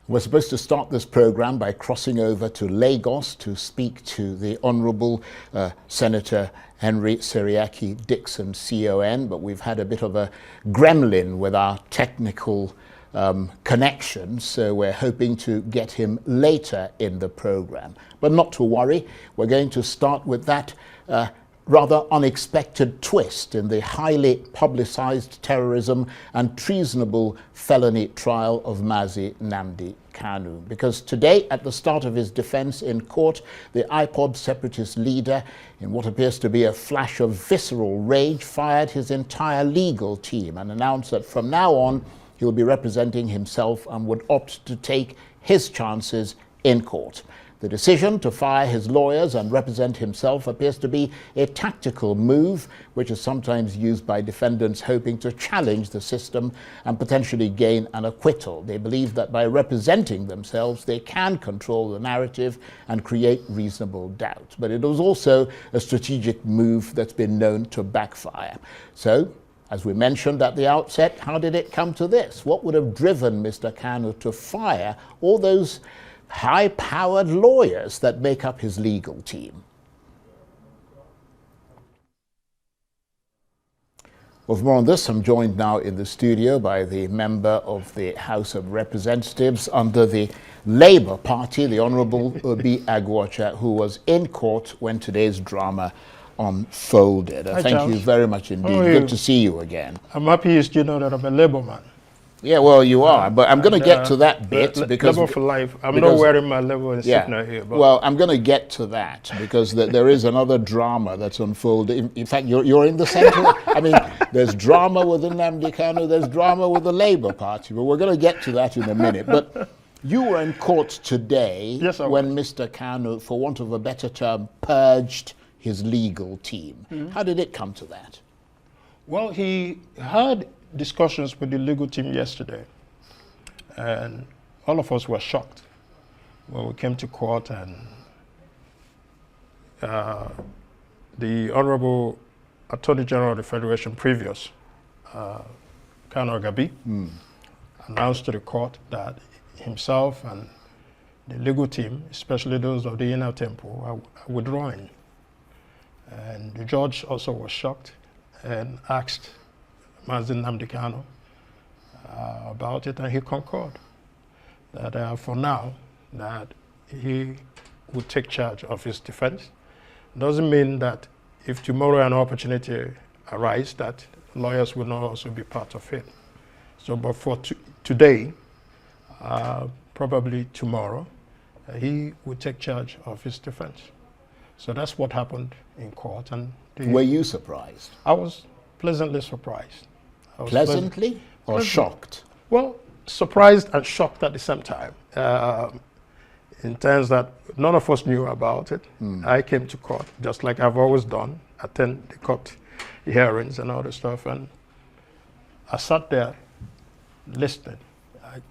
We're supposed to start this program by crossing over to Lagos to speak to the Honourable Senator Henry Seriaki Dixon, CON, but we've had a bit of a gremlin with our technical connection, so we're hoping to get him later in the program. But not to worry, we're going to start with that rather unexpected twist in the highly publicized terrorism and treasonable felony trial of Mazi Nnamdi Kanu. Because today, at the start of his defense in court, the IPOB separatist leader, in what appears to be a flash of visceral rage, fired his entire legal team and announced that from now on, he'll be representing himself and would opt to take his chances in court. The decision to fire his lawyers and represent himself appears to be a tactical move, which is sometimes used by defendants hoping to challenge the system and potentially gain an acquittal. They believe that by representing themselves, they can control the narrative and create reasonable doubt. But it was also a strategic move that's been known to backfire. So, as we mentioned at the outset, how did it come to this? What would have driven Mr. Kanu to fire all those high-powered lawyers that make up his legal team? Well, for more on this, I'm joined now in the studio by the member of the House of Representatives under the Labour Party, the Honourable Obi Aguocha, who was in court when today's drama unfolded. Hi, thank Charles. you very much indeed. Good to see you again. I'm happy you know that I'm a Labour man. Yeah, well, you are, but I'm going to get to that bit because Labour for life. I'm not wearing my Labour insignia here. But well, I'm going to get to that because there is another drama that's unfolded. In fact, you're in the centre. I mean, there's drama with Nnamdi Kanu, there's drama with the Labour Party, but we're going to get to that in a minute. But you were in court today when Mr. Kanu, for want of a better term, purged his legal team. How did it come to that? Well, he had discussions with the legal team yesterday, and all of us were shocked when we came to court and the Honorable Attorney General of the Federation previous, Kanu announced to the court that himself and the legal team, especially those of the Inner Temple, are withdrawing. And the judge also was shocked and asked Mazi Nnamdi Kanu about it, and he concurred that for now that he would take charge of his defense. Doesn't mean that if tomorrow an opportunity arises that lawyers will not also be part of it. So, but for today, probably tomorrow, he would take charge of his defense. So that's what happened in court. And were you surprised? I was pleasantly surprised. Pleasantly or shocked? Well, surprised and shocked at the same time, in terms that none of us knew about it. I came to court, just like I've always done, attend the court hearings and all the stuff, and I sat there listening.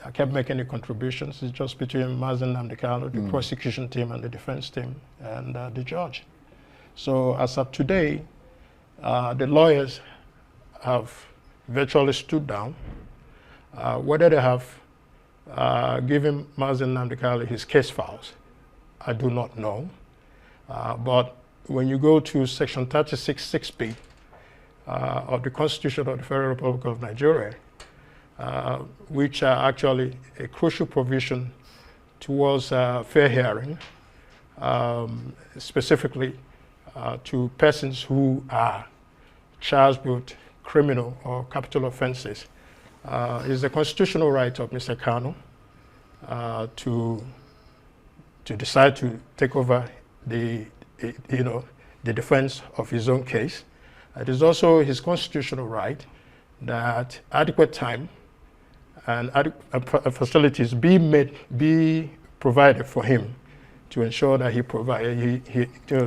I kept making the contributions. It's just between Mazi Nnamdi Kanu, the prosecution team and the defense team, and the judge. So as of today, the lawyers have virtually stood down. Whether they have given Mazi Nnamdi Kanu his case files, I do not know. But when you go to section 36(6)(b) of the Constitution of the Federal Republic of Nigeria, which are actually a crucial provision towards fair hearing, specifically to persons who are charged with criminal or capital offenses, is the constitutional right of Mr. Kanu to decide to take over the defense of his own case. It is also his constitutional right that adequate time and facilities be provided for him to ensure that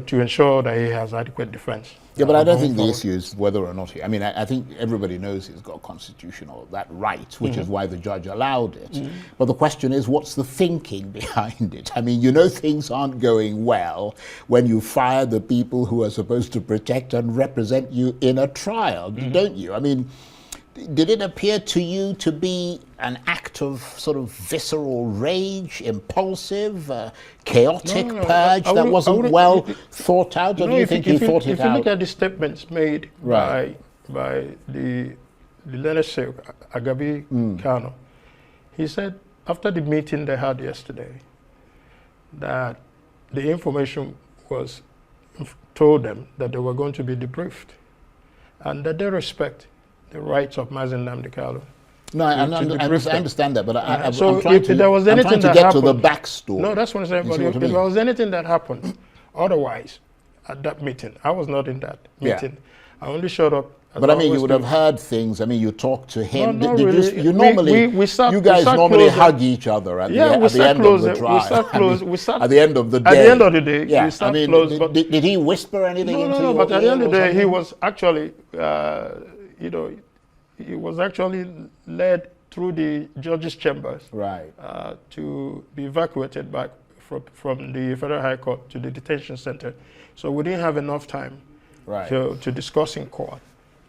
to ensure that he has adequate defense. Yeah, but I don't think the issue is whether or not I mean, I think everybody knows he's got constitutional that right, which is why the judge allowed it. But the question is, what's the thinking behind it? I mean, you know things aren't going well when you fire the people who are supposed to protect and represent you in a trial, don't you? I mean, Did it appear to you to be an act of sort of visceral rage, impulsive, chaotic purge that wasn't well thought out? Or do you think he thought it out? If you look at the statements made by the learned Sheikh Kanu, he said after the meeting they had yesterday that the information was told them that they were going to be debriefed and that they respect the rights of Mazen Nnamdi. No, I understand that, but I'm so trying to get to the backstory. No, that's what I'm saying. But if there was anything that happened otherwise at that meeting, I was not in that meeting. I only showed up. But I mean, you would have heard things. I mean, you talked to him. No, really. You guys normally hug each other at the end of the trial. At the end of the day. At the end of the day, yeah. we sat close. But did he whisper anything into No, your but at the end of the day, something? he was actually, he was actually led through the judge's chambers to be evacuated back from the Federal High Court to the detention center. So we didn't have enough time to discuss in court.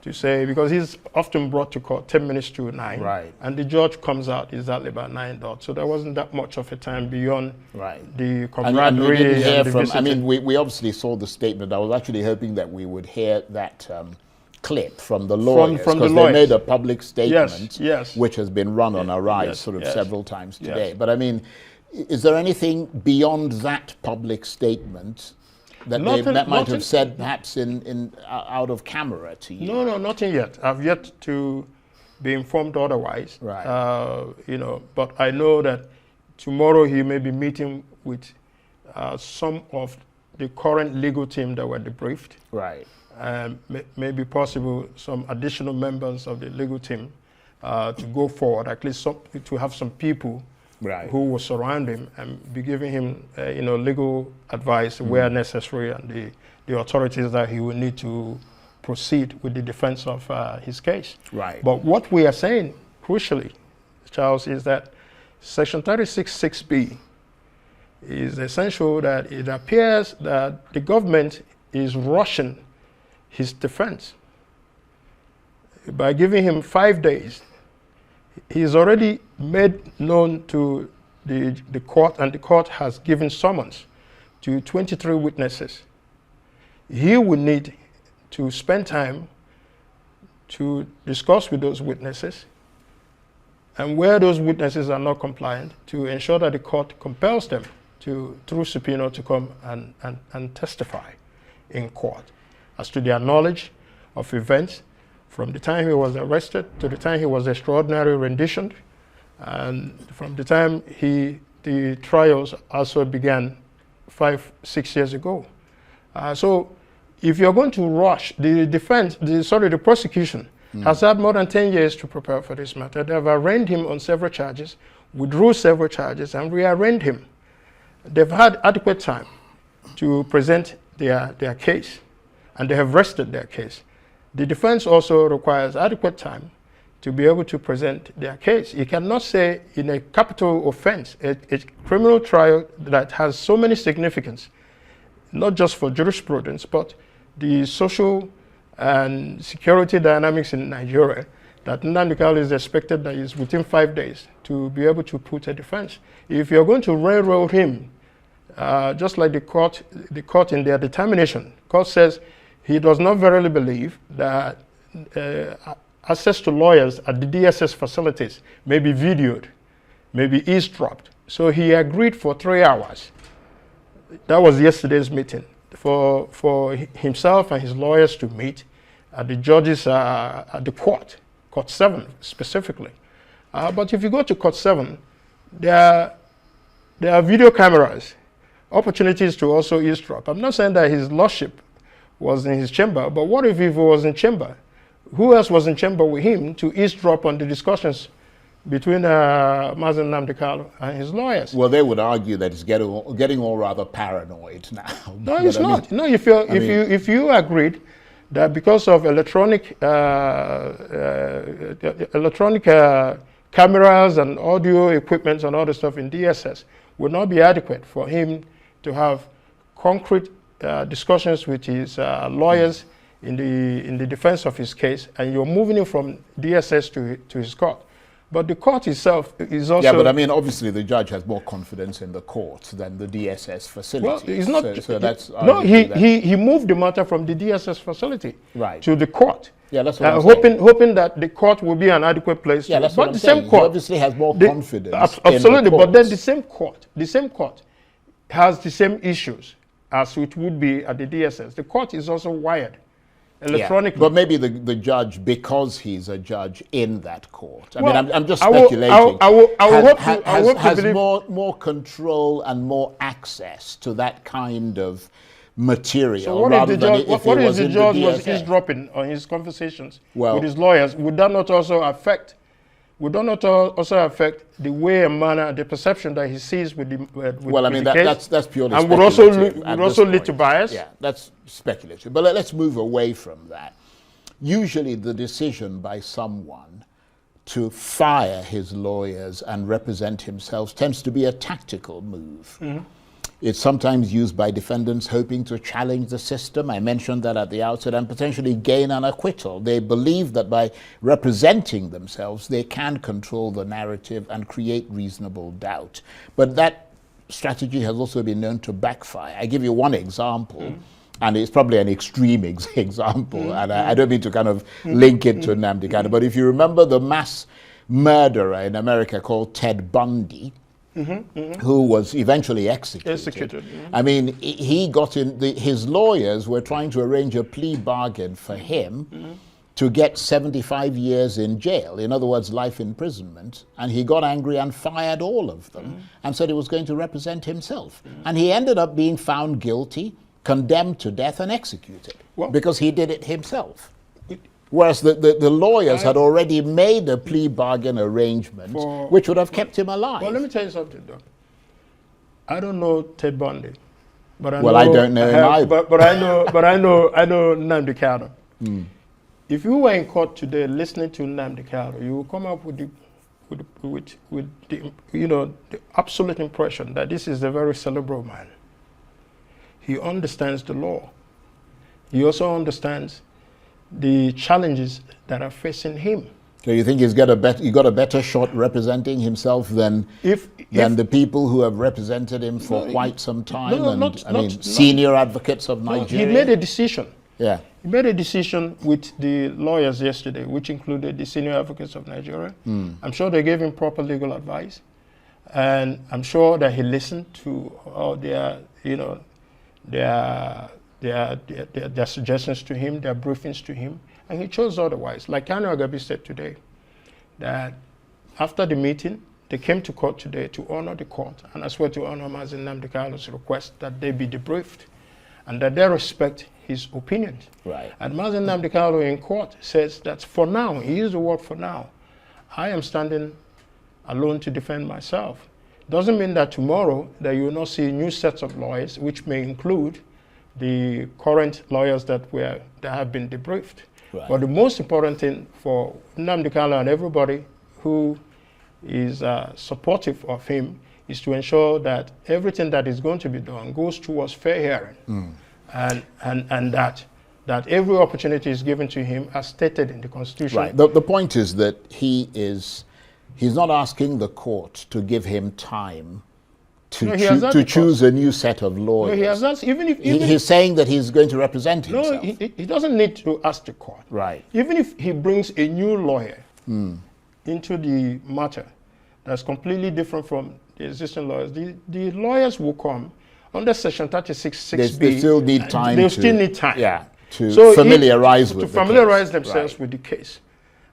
To say, because he's often brought to court 10 minutes to 9, and the judge comes out exactly about 9 dot. So there wasn't that much of a time beyond the camaraderie. And hear from, I mean, we obviously saw the statement. I was actually hoping that we would hear that clip from the lawyers, because they made a public statement, which has been run on a rise several times today. But I mean, is there anything beyond that public statement that that might have said perhaps in out of camera to you? No, nothing yet. I've yet to be informed otherwise. But I know that tomorrow he may be meeting with some of the current legal team that were debriefed. Maybe possible some additional members of the legal team to go forward, at least to have some people who will surround him and be giving him, legal advice where necessary, and the authorities that he will need to proceed with the defense of his case. But what we are saying, crucially, Charles, is that Section 36(6)(b) is essential that it appears that the government is rushing his defense by giving him 5 days. He's already made known to the court, and the court has given summons to 23 witnesses. He will need to spend time to discuss with those witnesses, and where those witnesses are not compliant, to ensure that the court compels them to, through subpoena, to come and testify in court as to their knowledge of events from the time he was arrested to the time he was extraordinarily renditioned, and from the time the trials also began 5-6 years ago. So if you're going to rush, the prosecution has had more than 10 years to prepare for this matter. They have arraigned him on several charges, withdrew several charges, and rearraigned him. They've had adequate time to present their case, and they have rested their case. The defense also requires adequate time to be able to present their case. You cannot say in a capital offense, a criminal trial that has so many significance, not just for jurisprudence, but the social and security dynamics in Nigeria, that Nnamdi is expected that is within 5 days to be able to put a defense. If you're going to railroad him, just like the court in their determination, court says he does not verily believe that access to lawyers at the DSS facilities may be videoed, may be eavesdropped. So he agreed for 3 hours. That was yesterday's meeting, for himself and his lawyers to meet at the judges at the court 7 specifically. But if you go to court 7, there are video cameras, opportunities to also eavesdrop. I'm not saying that his lordship was in his chamber, but what if he was in chamber? Who else was in chamber with him to eavesdrop on the discussions between Mazen Nnamdi and his lawyers? Well, they would argue that he's getting all rather paranoid now. No, it's not. No, if you agreed that because of electronic cameras and audio equipment and all the stuff in DSS would not be adequate for him to have concrete discussions with his lawyers in the defense of his case, and you're moving him from DSS to his court. But the court itself is also... Yeah, but I mean, obviously the judge has more confidence in the court than the DSS facility. Well, it's not... So that's... No, he moved the matter from the DSS facility to the court. Yeah, that's what I'm saying. Hoping that the court will be an adequate place. Yeah, that's but what I'm saying. Same court, he obviously has more confidence absolutely, in the but then the same court has the same issues as it would be at the DSS. The court is also wired electronically. Yeah, but maybe the judge, because he's a judge in that court. I mean, I'm just speculating. Has more control and more access to that kind of material. So what if the judge was eavesdropping on his conversations with his lawyers? Would that not also affect? Would that not also affect the way and manner, the perception that he sees with the case? That's purely and would also lead to bias. Yeah, that's speculative. But let's move away from that. Usually, the decision by someone to fire his lawyers and represent himself tends to be a tactical move. Mm-hmm. It's sometimes used by defendants hoping to challenge the system. I mentioned that at the outset, and potentially gain an acquittal. They believe that by representing themselves, they can control the narrative and create reasonable doubt. But that strategy has also been known to backfire. I give you one example, and it's probably an extreme example, and I don't mean to kind of link it to Nnamdi Kanu, but if you remember the mass murderer in America called Ted Bundy, who was eventually executed. I mean, he got in, his lawyers were trying to arrange a plea bargain for him to get 75 years in jail, in other words, life imprisonment, and he got angry and fired all of them and said he was going to represent himself. And he ended up being found guilty, condemned to death, and executed because he did it himself. Whereas the lawyers had already made a plea bargain arrangement which would have kept him alive. Well, let me tell you something, though. I don't know Ted Bundy, but I don't know him either. But I know Nnamdi Kanu. If you were in court today listening to Nnamdi Kanu, you will come up with the absolute impression that this is a very cerebral man. He understands the law. He also understands the challenges that are facing him. So you think he got a better shot representing himself than the people who have represented him for quite some time? Senior advocates of Nigeria. He made a decision. Yeah. He made a decision with the lawyers yesterday, which included the senior advocates of Nigeria. I'm sure they gave him proper legal advice, and I'm sure that he listened to all their suggestions to him, their briefings to him, and he chose otherwise. Like Kanu Agabi said today, that after the meeting, they came to court today to honor the court, and I swear to honor Mazi Nnamdi Kanu's request that they be debriefed and that they respect his opinions. Right. And Mazi Nnamdi Kanu in court says that for now, he used the word for now, I am standing alone to defend myself. Doesn't mean that tomorrow that you will not see new sets of lawyers, which may include the current lawyers that have been debriefed. Right. But the most important thing for Nnamdi Kanu and everybody who is supportive of him is to ensure that everything that is going to be done goes towards fair hearing, and that every opportunity is given to him as stated in the Constitution. Right. The point is that he's not asking the court to give him time to choose a new set of lawyers. No, he has not. He's saying that he's going to represent himself. No, he doesn't need to ask the court. Right. Even if he brings a new lawyer into the matter that's completely different from the existing lawyers, the lawyers will come under Section 36(6)(b). They still need time. They still need time. Yeah. To familiarize themselves with the case,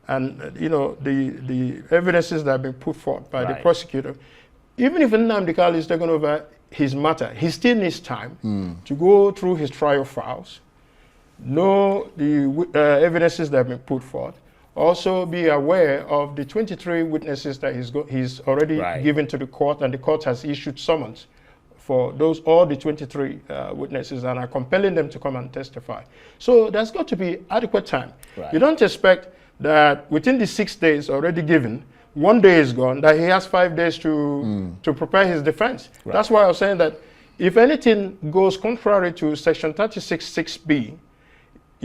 and the evidences that have been put forth by the prosecutor. Even if Nnamdi Kanu is taking over his matter, he still needs time to go through his trial files, know the evidences that have been put forth, also be aware of the 23 witnesses that he's already given to the court, and the court has issued summons for all the 23 witnesses, and are compelling them to come and testify. So there's got to be adequate time. Right. You don't expect that within the 6 days already given, 1 day is gone, that he has 5 days to prepare his defense. Right. That's why I was saying that if anything goes contrary to Section 36(6)(b),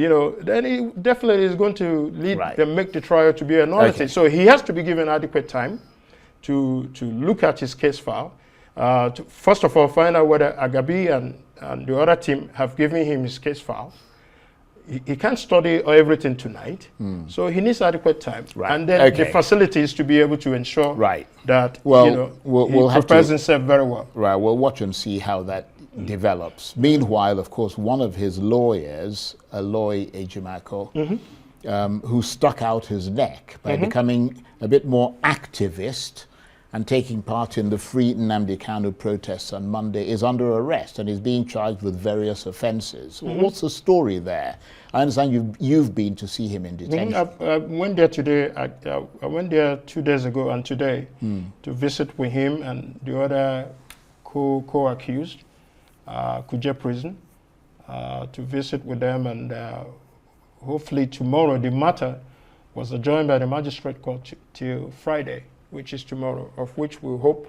then he definitely is going to lead Right. them, make the trial to be a nullity. Okay. So he has to be given adequate time to look at his case file. To first of all, find out whether Agabi and the other team have given him his case file. He can't study everything tonight, so he needs adequate time. Right. And then the facilities to be able to ensure Right. that Well, he prepares himself very well. Right, we'll watch and see how that develops. Meanwhile, of course, one of his lawyers, Aloy Ejimako, who stuck out his neck by becoming a bit more activist and taking part in the Free Nnamdi Kanu protests on Monday, is under arrest and is being charged with various offences. What's the story there? I understand you've been to see him in detention. I went there today. I went there 2 days ago and today to visit with him and the other co-accused, Kuje Prison, to visit with them, and hopefully tomorrow the matter was adjourned by the magistrate court till Friday, which is tomorrow, of which we hope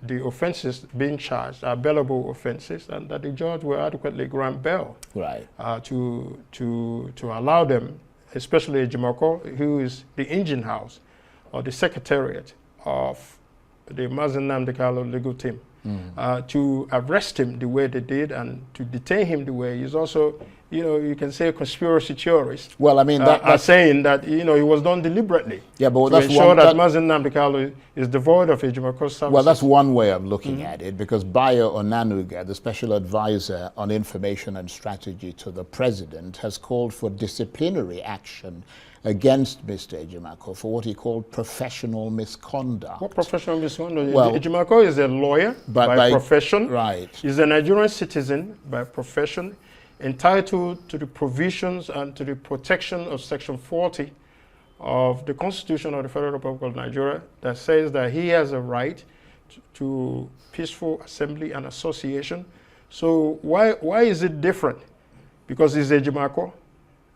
the offences being charged are bailable offences, and that the judge will adequately grant bail to allow them, especially Ejimako, who is the engine house or the secretariat of the Mazi Nnamdi Kanu legal team, to arrest him the way they did and to detain him the way. He's also, you can say a conspiracy theorist. Well, I mean, that's saying that, he was done deliberately. Yeah, but to that's ensure one, that Mazi Nnamdi Kanu is devoid of Ejimako's services. Well, that's one way of looking at it, because Bayo Onanuga, the special advisor on information and strategy to the president, has called for disciplinary action against Mr. Ejimako for what he called professional misconduct. What professional misconduct? Well, Ejimako is a lawyer by profession. Right. He's a Nigerian citizen by profession, entitled to the provisions and to the protection of Section 40 of the Constitution of the Federal Republic of Nigeria, that says that he has a right to peaceful assembly and association. So why is it different? Because he's Ejimako,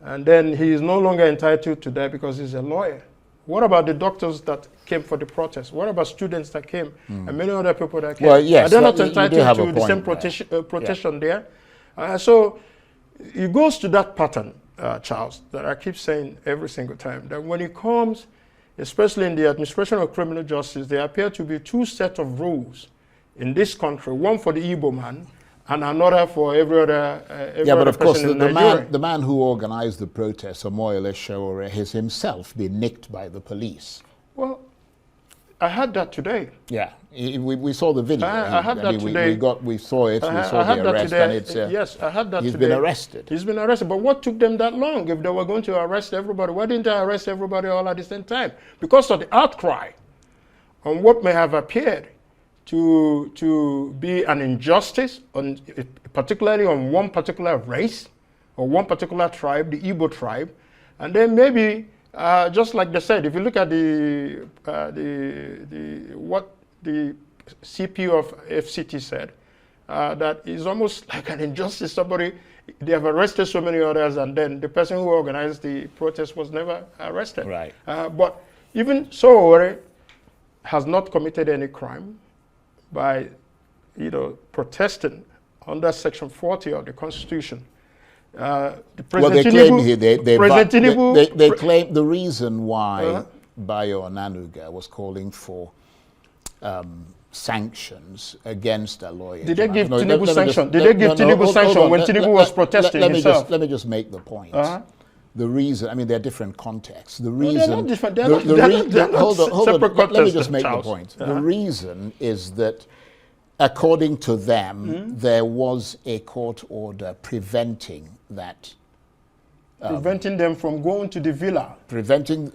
and then he is no longer entitled to that because he's a lawyer. What about the doctors that came for the protest? What about students that came and many other people that came? Well, yes, are they not entitled to the same there. protection there? So it goes to that pattern, Charles, that I keep saying every single time, that when it comes, especially in the administration of criminal justice, there appear to be two sets of rules in this country, one for the Igbo man and another for every other but of course, Nigeria. the man who organized the protest, Omoyele Sowore, has himself been nicked by the police. Well, I had that today. Yeah, we saw the video. I had that today. We saw it. We saw the arrest, and it's yes, I had that he's today. been arrested. He's been arrested. But what took them that long? If they were going to arrest everybody, why didn't they arrest everybody all at the same time? Because of the outcry on what may have appeared to be an injustice, particularly on one particular race or one particular tribe, the Igbo tribe, and then maybe. Just like they said, if you look at what the CPO of FCT said, that is almost like an injustice. They have arrested so many others, and then the person who organized the protest was never arrested. Right. But even Sowore has not committed any crime by, protesting under Section 40 of the Constitution. They claim the reason why Bayo Onanuga was calling for sanctions against a lawyer. Did they give Tinubu sanction? Did they give Tinubu sanction when Tinubu was protesting himself? Let me just make the point. The reason, I mean, there are different contexts. The reason, they're not different. They're not hold on. Let me just make Charles. the point. The reason is that, according to them, there was a court order preventing that. Preventing them from going to the villa. Preventing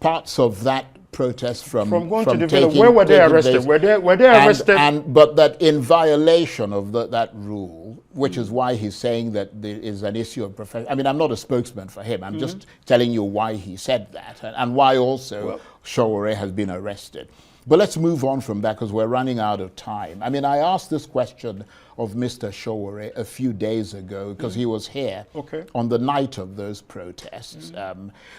parts of that protest from going to the villa. Where were they arrested? Were they arrested? But that in violation of that rule, which is why he's saying that there is an issue of profession. I mean, I'm not a spokesman for him. I'm just telling you why he said that and why also Sowore has been arrested. But let's move on from that because we're running out of time. I mean, I asked this question of Mr. Sowore a few days ago because he was here on the night of those protests.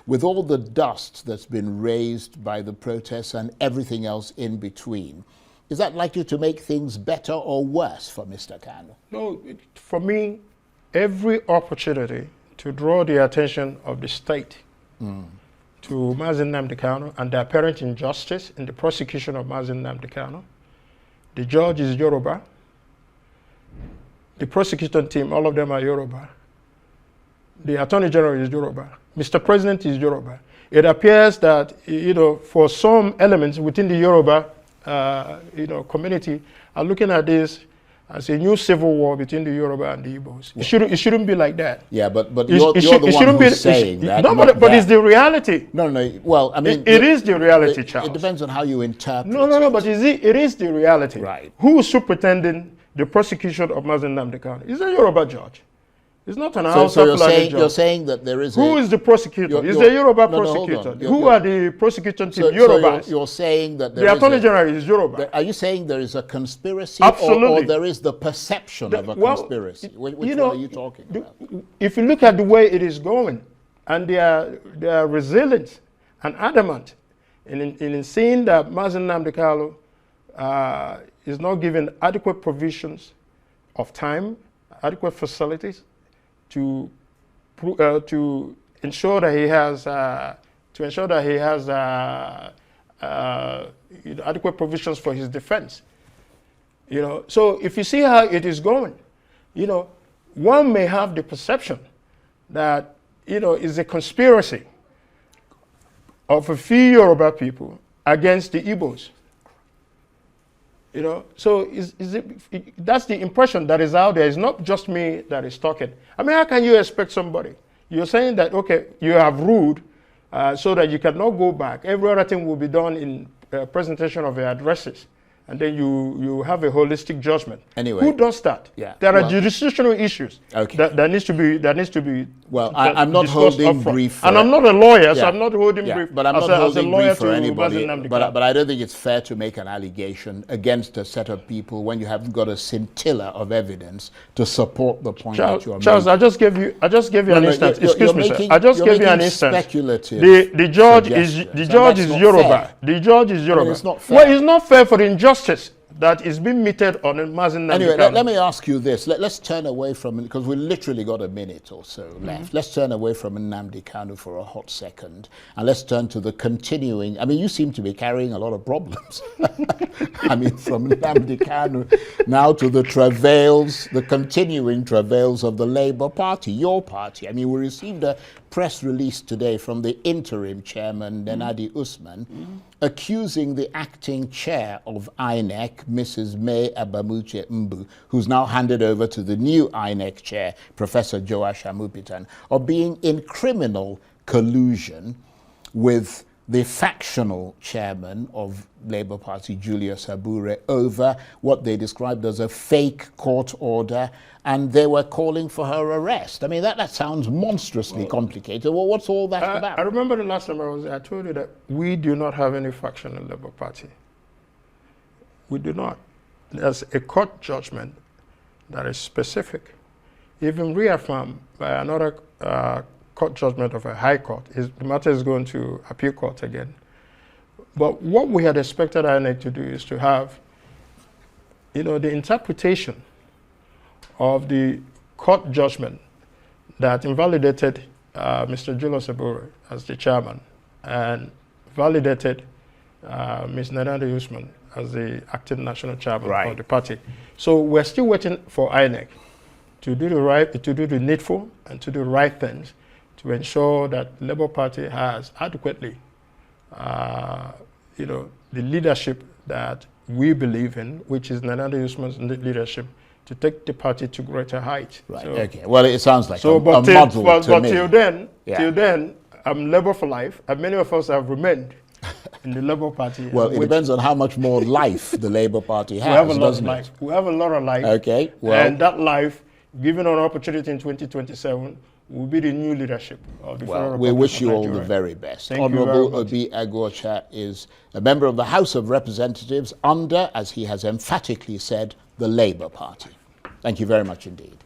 With all the dust that's been raised by the protests and everything else in between, is that likely to make things better or worse for Mr. Kanu? No, for me, every opportunity to draw the attention of the state to Mazi Nnamdi Kanu and the apparent injustice in the prosecution of Mazi Nnamdi Kanu. The judge is Yoruba. The prosecution team, all of them are Yoruba. The Attorney General is Yoruba. Mr. President is Yoruba. It appears that, for some elements within the Yoruba, community are looking at this as a new civil war between the Yoruba and the Igbos. It shouldn't be like that. Yeah, but you're the one who's saying that. No, but it's the reality. No. Well, I mean, it is the reality, Charles. It depends on how you interpret. No. But it is the reality. Right. Who is superintending the prosecution of Mazi Nnamdi Kanu? It's a Yoruba judge. It's not an Hausa Fulani judge. You're saying that there is Who is the prosecutor? It's a Yoruba prosecutor. Who are the prosecution team? Yoruba. So you're saying that the Attorney General is Yoruba. Are you saying there is a conspiracy? Absolutely. Or there is the perception of a conspiracy? Which one are you talking about? If you look at the way it is going, and they are resilient and adamant in seeing that Mazi Nnamdi Kanu is not given adequate provisions of time, adequate facilities, to ensure that he has adequate provisions for his defense. So if you see how it is going, one may have the perception that it's a conspiracy of a few Yoruba people against the Igbos. So that's the impression that is out there. It's not just me that is talking. I mean, how can you expect somebody? You're saying that, okay, you have ruled so that you cannot go back. Every other thing will be done in presentation of your addresses. And then you have a holistic judgment. Anyway, who does that? Yeah, there are jurisdictional issues that needs to be. Well, I'm not holding brief, and I'm not a lawyer, so I'm not holding brief. But I'm not holding brief for anybody. But I don't think it's fair to make an allegation against a set of people when you haven't got a scintilla of evidence to support the point that you are making. Charles, I just gave you an instance. Excuse me, sir. I just gave you an instance. Speculative. The judge is Yoruba. The judge is Yoruba. It's not fair. Well, it's not fair for the injustice that is being meted on Mazi Nnamdi Kanu. Anyway, let me ask you this. Let's turn away from it, because we literally got a minute or so left. Let's turn away from Nnamdi Kanu for a hot second, and let's turn to the continuing. I mean, you seem to be carrying a lot of problems. I mean, from Nnamdi Kanu now to the travails, the continuing travails of the Labour Party, your party. I mean, we received a press release today from the interim chairman, Nnamdi Usman, accusing the acting chair of INEC, Mrs. May Abamuche Mbu, who's now handed over to the new INEC chair, Professor Joash Amupitan, of being in criminal collusion with the factional chairman of Labour Party, Julius Abure, over what they described as a fake court order, and they were calling for her arrest. I mean, that sounds monstrously complicated. Well, what's all that about? I remember the last time I was there, I told you that we do not have any faction in Labour Party. We do not. There's a court judgment that is specific, even reaffirmed by another court judgment of a high court. The matter is going to appeal court again. But what we had expected INEC to do is to have, the interpretation of the court judgment that invalidated Mr. Julius Abure as the chairman and validated Ms. Nnamdi Usman as the acting national chairman of the party. So we're still waiting for INEC to do the needful and to do the right things to ensure that the Labour Party has adequately, the leadership that we believe in, which is Nnamdi Usman's leadership, to take the party to greater heights. Right. So, okay. Well, it sounds like a model to me. Till then, I'm Labour for life, and many of us have remained in the Labour Party. Well, it depends on how much more life the Labour Party has. We have a lot of life. We have a lot of life. Okay. Well, and that life, given an opportunity in 2027, will be the new leadership of the Federal Republic. We wish you all the very best. Honorable Obi Aguocha is a member of the House of Representatives under, as he has emphatically said, the Labour Party. Thank you very much indeed.